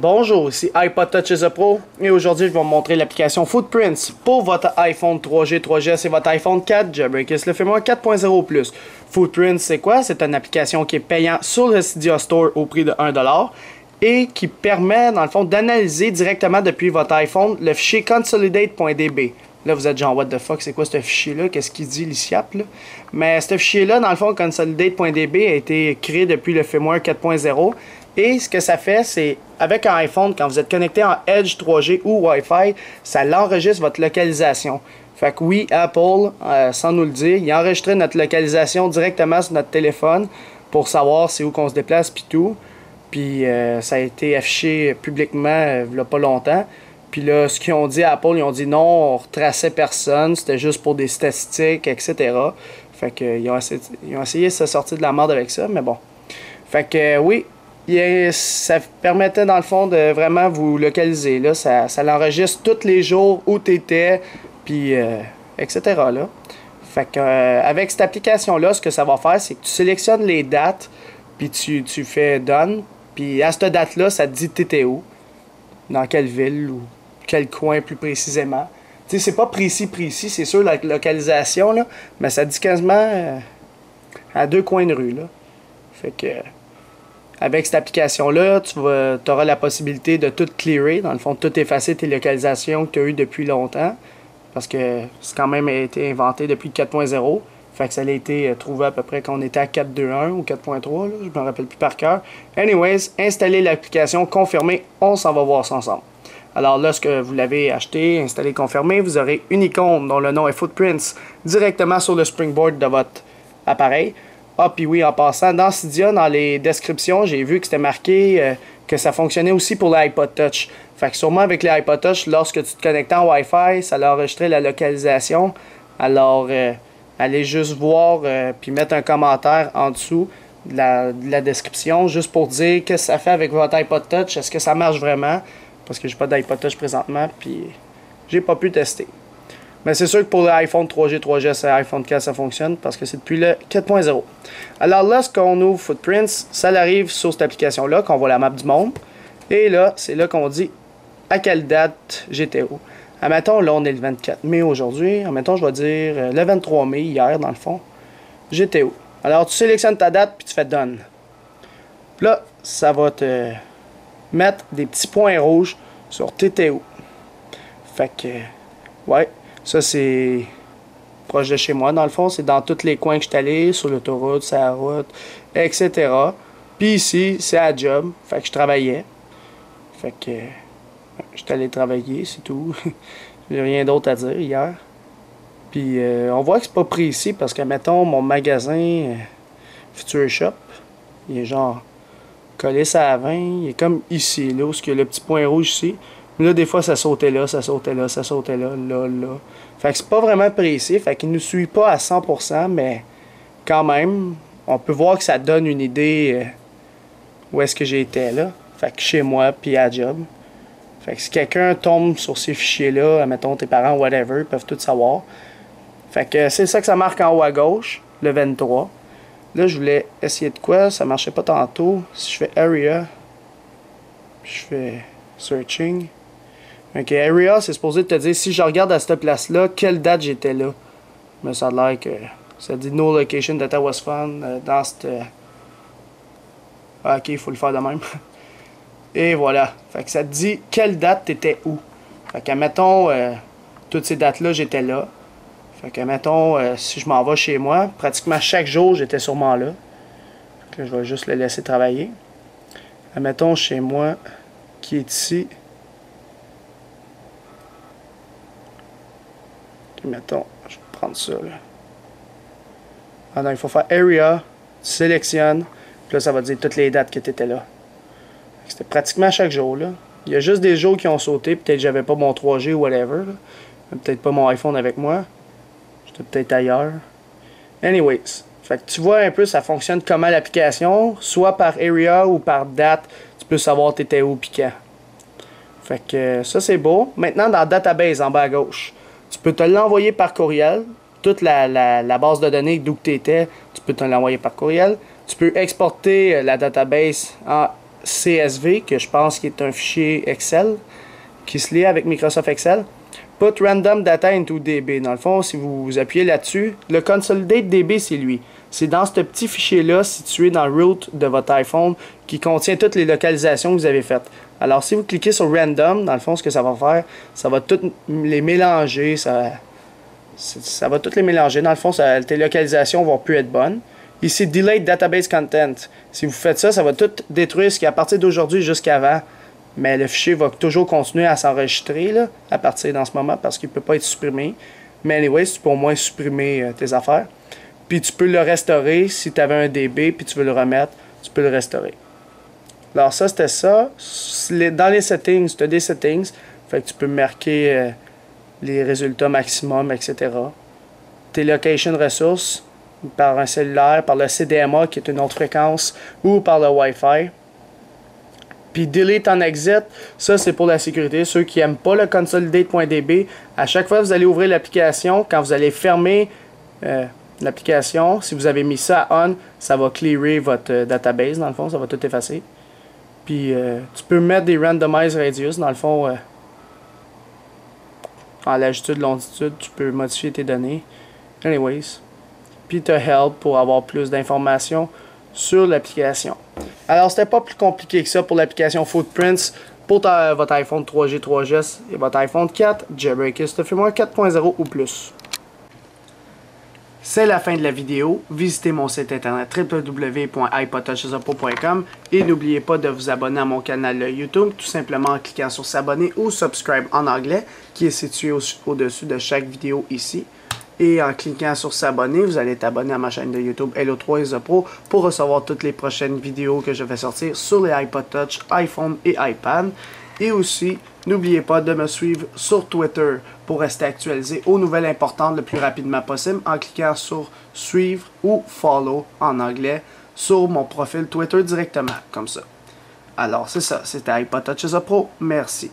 Bonjour, ici iPod Touch is a Pro et aujourd'hui je vais vous montrer l'application Footprints pour votre iPhone 3G, 3GS et votre iPhone 4 Jailbreakers le firmware 4.0+. Footprints c'est quoi? C'est une application qui est payante sur le Cydia Store au prix de 1$ et qui permet dans le fond d'analyser directement depuis votre iPhone le fichier consolidate.db. Là vous êtes genre what the fuck, c'est quoi ce fichier là? Qu'est-ce qu'il dit l'ICIAP là? Mais ce fichier là dans le fond consolidate.db a été créé depuis le firmware 4.0. Et ce que ça fait, c'est avec un iPhone, quand vous êtes connecté en Edge 3G ou Wi-Fi, ça l'enregistre votre localisation. Fait que oui, Apple, sans nous le dire, il a enregistré notre localisation directement sur notre téléphone pour savoir c'est où qu'on se déplace puis tout. Puis ça a été affiché publiquement il n'y a pas longtemps. Puis là, ce qu'ils ont dit à Apple, ils ont dit non, on retraçait personne, c'était juste pour des statistiques, etc. Fait que ils ont essayé de se sortir de la merde avec ça, mais bon. Fait que oui. Ça permettait dans le fond de vraiment vous localiser. Là. Ça l'enregistre tous les jours où tu étais, puis etc. Là. Fait que, avec cette application-là, ce que ça va faire, c'est que tu sélectionnes les dates, puis tu fais Done. Puis à cette date-là, ça te dit t'étais où, dans quelle ville ou quel coin plus précisément. Tu sais, c'est pas précis, c'est sûr la localisation, là, mais ça te dit quasiment à 2 coins de rue. Là. Fait que. Avec cette application-là, tu auras la possibilité de tout clearer, dans le fond, de tout effacer tes localisations que tu as eues depuis longtemps, parce que c'est quand même été inventé depuis 4.0. Fait que ça a été trouvé à peu près quand on était à 4.2.1 ou 4.3, je me rappelle plus par cœur. Anyways, installez l'application, confirmez, on s'en va voir ça ensemble. Alors lorsque vous l'avez acheté, installé, confirmé, vous aurez une icône dont le nom est Footprints directement sur le springboard de votre appareil. Ah, puis oui, en passant, dans Cydia, dans les descriptions, j'ai vu que c'était marqué que ça fonctionnait aussi pour l'iPod Touch. Fait que sûrement avec l'iPod Touch, lorsque tu te connectais en Wi-Fi, ça leur enregistrait la localisation. Alors, allez juste voir puis mettre un commentaire en dessous de la description, juste pour dire qu'est-ce que ça fait avec votre iPod Touch. Est-ce que ça marche vraiment? Parce que j'ai pas d'iPod Touch présentement, puis j'ai pas pu tester. Mais c'est sûr que pour l'iPhone 3G, 3GS et l'iPhone 4, ça fonctionne parce que c'est depuis le 4.0. Alors là, lorsqu'on ouvre Footprints, ça arrive sur cette application-là, qu'on voit la map du monde. Et là, c'est là qu'on dit à quelle date j'étais où. Admettons, là, on est le 24 mai aujourd'hui. Admettons, je vais dire le 23 mai, hier, dans le fond. J'étais où. Alors, tu sélectionnes ta date, puis tu fais Done. Puis là, ça va te mettre des petits points rouges sur t'étais où. Fait que, ouais. Ça, c'est proche de chez moi, dans le fond. C'est dans tous les coins que je suis allé, sur l'autoroute, sur la route, etc. Puis ici, c'est à job. Fait que je travaillais. Fait que je suis allé travailler, c'est tout. J'ai rien d'autre à dire hier. Puis on voit que c'est pas précis parce que, mettons, mon magasin Future Shop, il est genre collé ça à 20. Il est comme ici, là, où il y a le petit point rouge ici. Là, des fois, ça sautait là, ça sautait là, ça sautait là, là, là. Fait que c'est pas vraiment précis, fait qu'il ne nous suit pas à 100%, mais quand même, on peut voir que ça donne une idée où est-ce que j'étais là. Fait que chez moi, puis à job. Fait que si quelqu'un tombe sur ces fichiers-là, admettons tes parents, whatever, ils peuvent tout savoir. Fait que c'est ça que ça marque en haut à gauche, le 23. Là, je voulais essayer de quoi, ça marchait pas tantôt. Si je fais Area, puis je fais Searching. Ok, Area, c'est supposé te dire si je regarde à cette place-là, quelle date j'étais là. Mais ça a l'air que ça dit No location data was found dans cette. Ah, ok, il faut le faire de même. Et voilà. Fait que ça te dit quelle date t'étais où. Fait que, mettons, toutes ces dates-là, j'étais là. Fait que, mettons, si je m'en vais chez moi, pratiquement chaque jour, j'étais sûrement là. Fait que là, je vais juste le laisser travailler. Mettons, chez moi, qui est ici. Mettons, je vais prendre ça là. Ah non, il faut faire Area, tu sélectionnes, puis là ça va dire toutes les dates que tu étais là. C'était pratiquement chaque jour là. Il y a juste des jours qui ont sauté, peut-être que j'avais pas mon 3G ou whatever. Peut-être pas mon iPhone avec moi. J'étais peut-être ailleurs. Anyways, fait que tu vois un peu ça fonctionne comment l'application, soit par Area ou par date, tu peux savoir t'étais où pis quand. Fait que ça c'est beau. Maintenant dans Database en bas à gauche. Tu peux te l'envoyer par courriel. Toute la base de données d'où tu étais, tu peux te l'envoyer par courriel. Tu peux exporter la database en CSV, que je pense qui est un fichier Excel, qui se lie avec Microsoft Excel. Put random data into DB. Dans le fond, si vous appuyez là-dessus, le consolidate DB, c'est lui. C'est dans ce petit fichier-là, situé dans le root de votre iPhone, qui contient toutes les localisations que vous avez faites. Alors, si vous cliquez sur random, dans le fond, ce que ça va faire, ça va toutes les mélanger. Ça va toutes les mélanger. Dans le fond, tes localisations vont plus être bonnes. Ici, Delete Database Content. Si vous faites ça, ça va tout détruire ce qui est à partir d'aujourd'hui jusqu'avant. Mais le fichier va toujours continuer à s'enregistrer à partir de ce moment parce qu'il ne peut pas être supprimé. Mais anyway, tu peux au moins supprimer tes affaires. Puis tu peux le restaurer si tu avais un DB puis tu veux le remettre, tu peux le restaurer. Alors ça, c'était ça. Dans les settings, tu as des settings. Fait que tu peux marquer les résultats maximum, etc. Tes location ressources par un cellulaire, par le CDMA qui est une autre fréquence ou par le Wi-Fi. Puis delete en exit, ça c'est pour la sécurité. Ceux qui n'aiment pas le consolidate.db, à chaque fois que vous allez ouvrir l'application, quand vous allez fermer l'application, si vous avez mis ça on, ça va clearer votre database, dans le fond, ça va tout effacer. Puis tu peux mettre des randomize radius, dans le fond, en latitude, longitude, tu peux modifier tes données. Anyways. Puis tu as help pour avoir plus d'informations sur l'application. Alors, c'était pas plus compliqué que ça pour l'application Footprints pour votre iPhone 3G, 3GS et votre iPhone 4, Jailbreak Firmware 4.0 ou plus. C'est la fin de la vidéo. Visitez mon site internet www.ipodtouchesupro.com et n'oubliez pas de vous abonner à mon canal YouTube tout simplement en cliquant sur s'abonner ou subscribe en anglais qui est situé au-dessus de chaque vidéo ici. Et en cliquant sur s'abonner, vous allez être abonné à ma chaîne de YouTube Hello3isapro pour recevoir toutes les prochaines vidéos que je vais sortir sur les iPod Touch, iPhone et iPad. Et aussi, n'oubliez pas de me suivre sur Twitter pour rester actualisé aux nouvelles importantes le plus rapidement possible en cliquant sur suivre ou follow en anglais sur mon profil Twitter directement, comme ça. Alors c'est ça, c'était iPod Touch Pro. Merci.